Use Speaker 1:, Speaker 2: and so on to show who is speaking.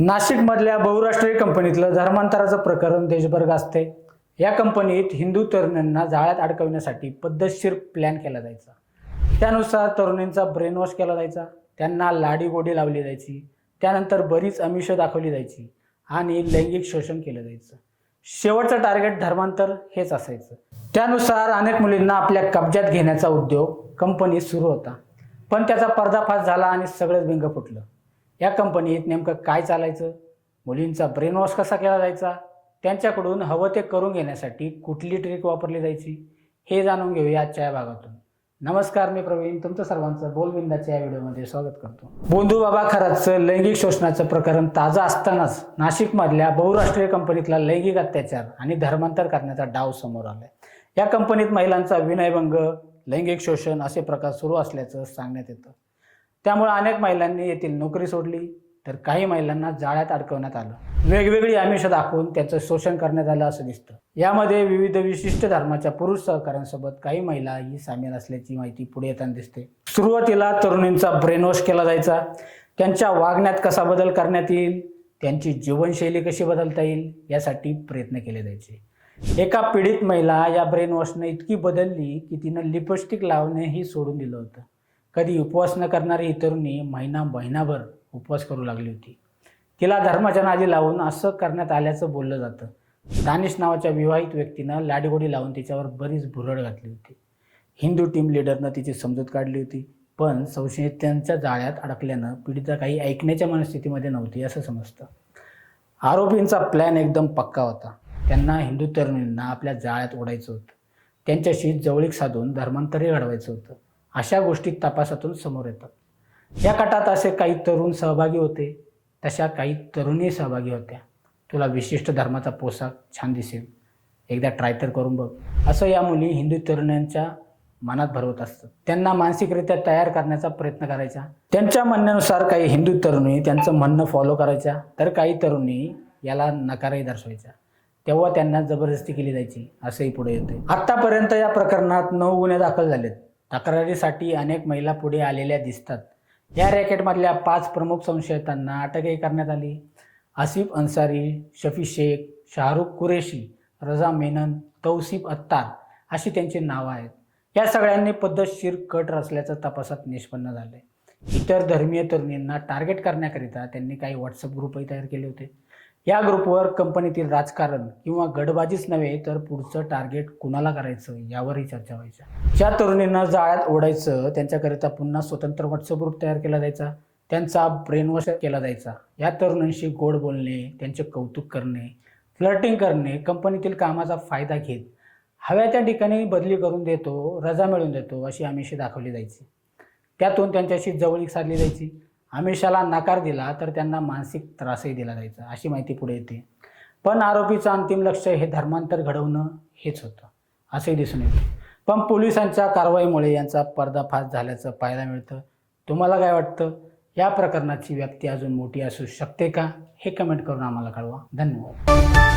Speaker 1: नाशिकमधल्या बहुराष्ट्रीय कंपनीतलं धर्मांतराचं प्रकरण देशभर गाजते। या कंपनीत हिंदू तरुणांना जाळ्यात अडकवण्यासाठी पद्धतशीर प्लॅन केला जायचा। त्यानुसार तरुणींचा ब्रेन वॉश केला जायचा, त्यांना लाडीगोडी लावली जायची, त्यानंतर बरीच आमिष दाखवली जायची आणि लैंगिक शोषण केलं जायचं। शेवटचं टार्गेट धर्मांतर हेच असायचं। त्यानुसार अनेक मुलींना आपल्या कब्जात घेण्याचा उद्योग कंपनीत सुरू होता, पण त्याचा पर्दाफाश झाला आणि सगळंच बिंग फुटलं। या कंपनीत नेमकं काय चालायचं, मुलींचा ब्रेन वॉश कसा केला जायचा, त्यांच्याकडून हवं ते करून घेण्यासाठी कुठली ट्रिक वापरली जायची, हे जाणून घेऊया आजच्या या भागातून। नमस्कार, मी प्रवीण तुमचं सर्वांचं बोलबिंदाच्या या व्हिडिओमध्ये स्वागत करतो। बोंधू बाबा खरातचं लैंगिक शोषणाचं प्रकरण ताजं असतानाच नाशिकमधल्या बहुराष्ट्रीय कंपनीतला लैंगिक अत्याचार आणि धर्मांतर करण्याचा डाव समोर आलाय। या कंपनीत महिलांचा विनयभंग, लैंगिक शोषण असे प्रकार सुरू असल्याचं सांगण्यात येतं। त्यामुळे अनेक महिलांनी येथील नोकरी सोडली, तर काही महिलांना जाळ्यात अडकवण्यात आलं। वेगवेगळी आमिष दाखवून त्यांचं शोषण करण्यात आलं असं दिसतं। यामध्ये विविध विशिष्ट धर्माच्या पुरुष सहकाऱ्यांसोबत काही महिलाही सामील असल्याची माहिती पुढे येताना दिसते। सुरुवातीला तरुणींचा ब्रेन वॉश केला जायचा, त्यांच्या वागण्यात कसा बदल करण्यात येईल, त्यांची जीवनशैली कशी बदलता येईल यासाठी प्रयत्न केले जायचे। एका पीडित महिला या ब्रेन वॉशने इतकी बदलली की तिनं लिपस्टिक लावणेही सोडून दिलं होतं। कधी उपवास न करणारी ही तरुणी महिनाभर उपवास करू लागली होती। तिला धर्माच्या नादी लावून असं करण्यात आल्याचं बोललं जातं। दानिश नावाच्या विवाहित व्यक्तीनं लाडीगोडी लावून तिच्यावर बरीच भुरळ घातली होती। हिंदू टीम लीडरनं तिची समजूत काढली होती, पण संशयितांच्या जाळ्यात अडकल्यानं पीडिता काही ऐकण्याच्या मनस्थितीमध्ये नव्हती असं समजतं। आरोपींचा प्लॅन एकदम पक्का होता। त्यांना हिंदू तरुणींना आपल्या जाळ्यात ओढायचं होतं, त्यांच्याशी जवळीक साधून धर्मांतरही घडवायचं होतं। अशा गोष्टी तपासातून समोर येतात। या कटात असे काही तरुण सहभागी होते, तशा काही तरुणी सहभागी होत्या। तुला विशिष्ट धर्माचा पोशाख छान दिसेल, एकदा ट्राय तर करून बघ, असं या मुली हिंदू तरुणांच्या मनात भरवत असतात। त्यांना मानसिकरित्या तयार करण्याचा प्रयत्न करायचा। त्यांच्या म्हणण्यानुसार काही हिंदू तरुणी त्यांचं म्हणणं फॉलो करायच्या, तर काही तरुणी याला नकारही दर्शवायच्या। तेव्हा त्यांना जबरदस्ती केली जायची असंही पुढे येते। आत्तापर्यंत या प्रकरणात 9 गुन्हे दाखल झालेत। तक्रारीसाठी अनेक महिला पुढे आलेल्या दिसतात। या रॅकेटमधल्या 5 प्रमुख संशयितांना अटकही करण्यात आली। आसिफ अन्सारी, शफी शेख, शाहरुख कुरेशी, रजा मेनन, तौसिफ अत्तार अशी त्यांची नावं आहेत। या सगळ्यांनी पद्धतशीर कट रचल्याचं तपासात निष्पन्न झालंय। इतर धर्मीय तरुणींना टार्गेट करण्याकरिता त्यांनी काही व्हॉट्सअप ग्रुपही तयार केले होते। या ग्रुपवर कंपनीतील राजकारण किंवा गडबाजीच नव्हे, तर पुढचं टार्गेट कुणाला करायचं यावरही चर्चा व्हायच्या। ज्या तरुणींना जाळ्यात ओढायचं त्यांच्याकरिता पुन्हा स्वतंत्र व्हॉट्सअप ग्रुप तयार केला जायचा, त्यांचा ब्रेन वॉश केला जायचा। या तरुणांशी गोड बोलणे, त्यांचे कौतुक करणे, फ्लर्टिंग करणे, कंपनीतील कामाचा फायदा घेत हव्या त्या ठिकाणी बदली करून देतो, रजा मिळवून देतो अशी आमिषे दाखवली जायची। त्यातून त्यांच्याशी जवळीक साधली जायची। आमिषाला नकार दिला तर त्यांना मानसिक त्रासही दिला जायचा अशी माहिती पुढे येते। पण आरोपीचं अंतिम लक्ष हे धर्मांतर घडवणं हेच होतं असंही दिसून येतं। पण पोलिसांच्या कारवाईमुळे यांचा पर्दाफाश झाल्याचं पाहायला मिळतं। तुम्हाला काय वाटतं, या प्रकरणाची व्याप्ती अजून मोठी असू शकते का, हे कमेंट करून आम्हाला कळवा। धन्यवाद।